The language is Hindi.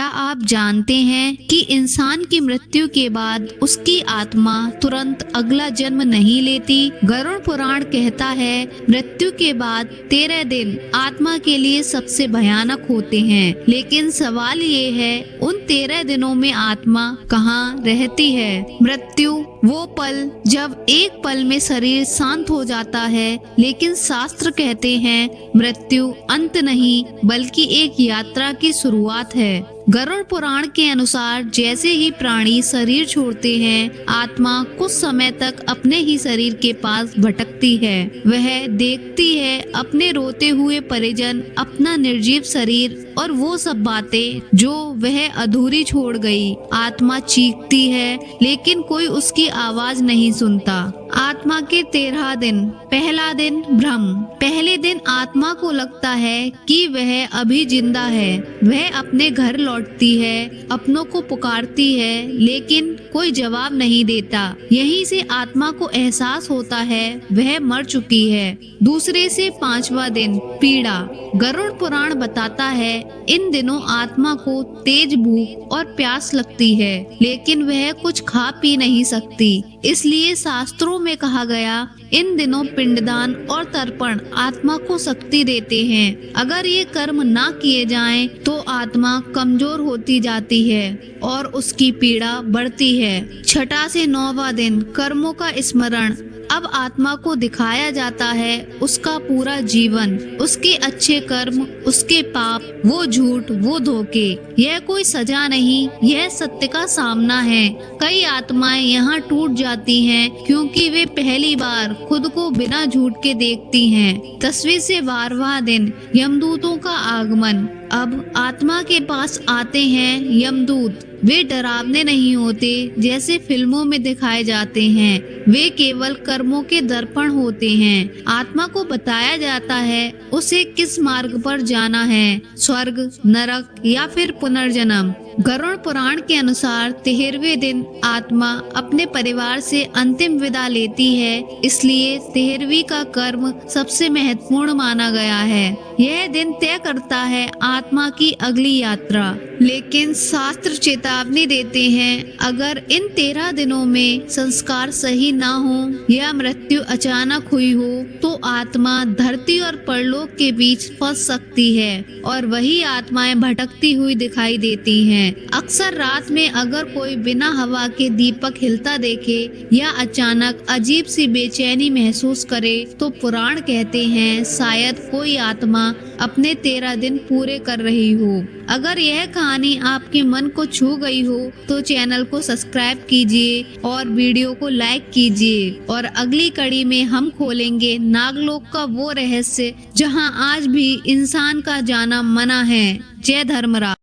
क्या आप जानते हैं कि इंसान की मृत्यु के बाद उसकी आत्मा तुरंत अगला जन्म नहीं लेती? गरुड़ पुराण कहता है मृत्यु के बाद 13 दिन आत्मा के लिए सबसे भयानक होते हैं। लेकिन सवाल ये है उन 13 दिनों में आत्मा कहाँ रहती है? मृत्यु वो पल जब एक पल में शरीर शांत हो जाता है, लेकिन शास्त्र कहते हैं मृत्यु अंत नहीं बल्कि एक यात्रा की शुरुआत है। गरुड़ पुराण के अनुसार जैसे ही प्राणी शरीर छोड़ते हैं, आत्मा कुछ समय तक अपने ही शरीर के पास भटकती है। वह देखती है अपने रोते हुए परिजन, अपना निर्जीव शरीर और वो सब बातें जो वह अधूरी छोड़ गई। आत्मा चीखती है लेकिन कोई उसकी आवाज नहीं सुनता। आत्मा के 13 दिन। पहला दिन भ्रम। पहले दिन आत्मा को लगता है कि वह अभी जिंदा है। वह अपने घर लौटती है, अपनों को पुकारती है, लेकिन कोई जवाब नहीं देता। यहीं से आत्मा को एहसास होता है वह मर चुकी है। दूसरे से 5वां दिन पीड़ा। गरुड़ पुराण बताता है इन दिनों आत्मा को तेज भूख और प्यास लगती है, लेकिन वह कुछ खा पी नहीं सकती। इसलिए शास्त्रों में कहा गया इन दिनों पिंडदान और तर्पण आत्मा को शक्ति देते हैं। अगर ये कर्म ना किए जाएं, तो आत्मा कमजोर होती जाती है और उसकी पीड़ा बढ़ती है। 6 से 9वां दिन कर्मों का स्मरण। अब आत्मा को दिखाया जाता है उसका पूरा जीवन, उसके अच्छे कर्म, उसके पाप, वो झूठ, वो धोखे। यह कोई सजा नहीं, यह सत्य का सामना है। कई आत्माएं यहाँ टूट जाती हैं क्योंकि वे पहली बार खुद को बिना झूठ के देखती हैं। 10वें से 12वां दिन यमदूतों का आगमन। अब आत्मा के पास आते हैं यमदूत। वे डरावने नहीं होते जैसे फिल्मों में दिखाए जाते हैं। वे केवल कर्मों के दर्पण होते हैं। आत्मा को बताया जाता है उसे किस मार्ग पर जाना है, स्वर्ग, नरक या फिर पुनर्जन्म। गरुड़ पुराण के अनुसार 13वें दिन आत्मा अपने परिवार से अंतिम विदा लेती है, इसलिए 13वीं का कर्म सबसे महत्वपूर्ण माना गया है। यह दिन तय करता है आत्मा की अगली यात्रा। लेकिन शास्त्र चेतावनी देते हैं अगर इन 13 दिनों में संस्कार सही ना हो या मृत्यु अचानक हुई हो, तो आत्मा धरती और परलोक के बीच फंस सकती है और वही आत्माएं भटकती हुई दिखाई देती हैं। अक्सर रात में अगर कोई बिना हवा के दीपक हिलता देखे या अचानक अजीब सी बेचैनी महसूस करे, तो पुराण कहते हैं शायद कोई आत्मा अपने 13 दिन पूरे कर रही हो। अगर यह कहानी आपके मन को छू गई हो तो चैनल को सब्सक्राइब कीजिए और वीडियो को लाइक कीजिए। और अगली कड़ी में हम खोलेंगे नागलोक का वो रहस्य जहां आज भी इंसान का जाना मना है। जय धर्मराज।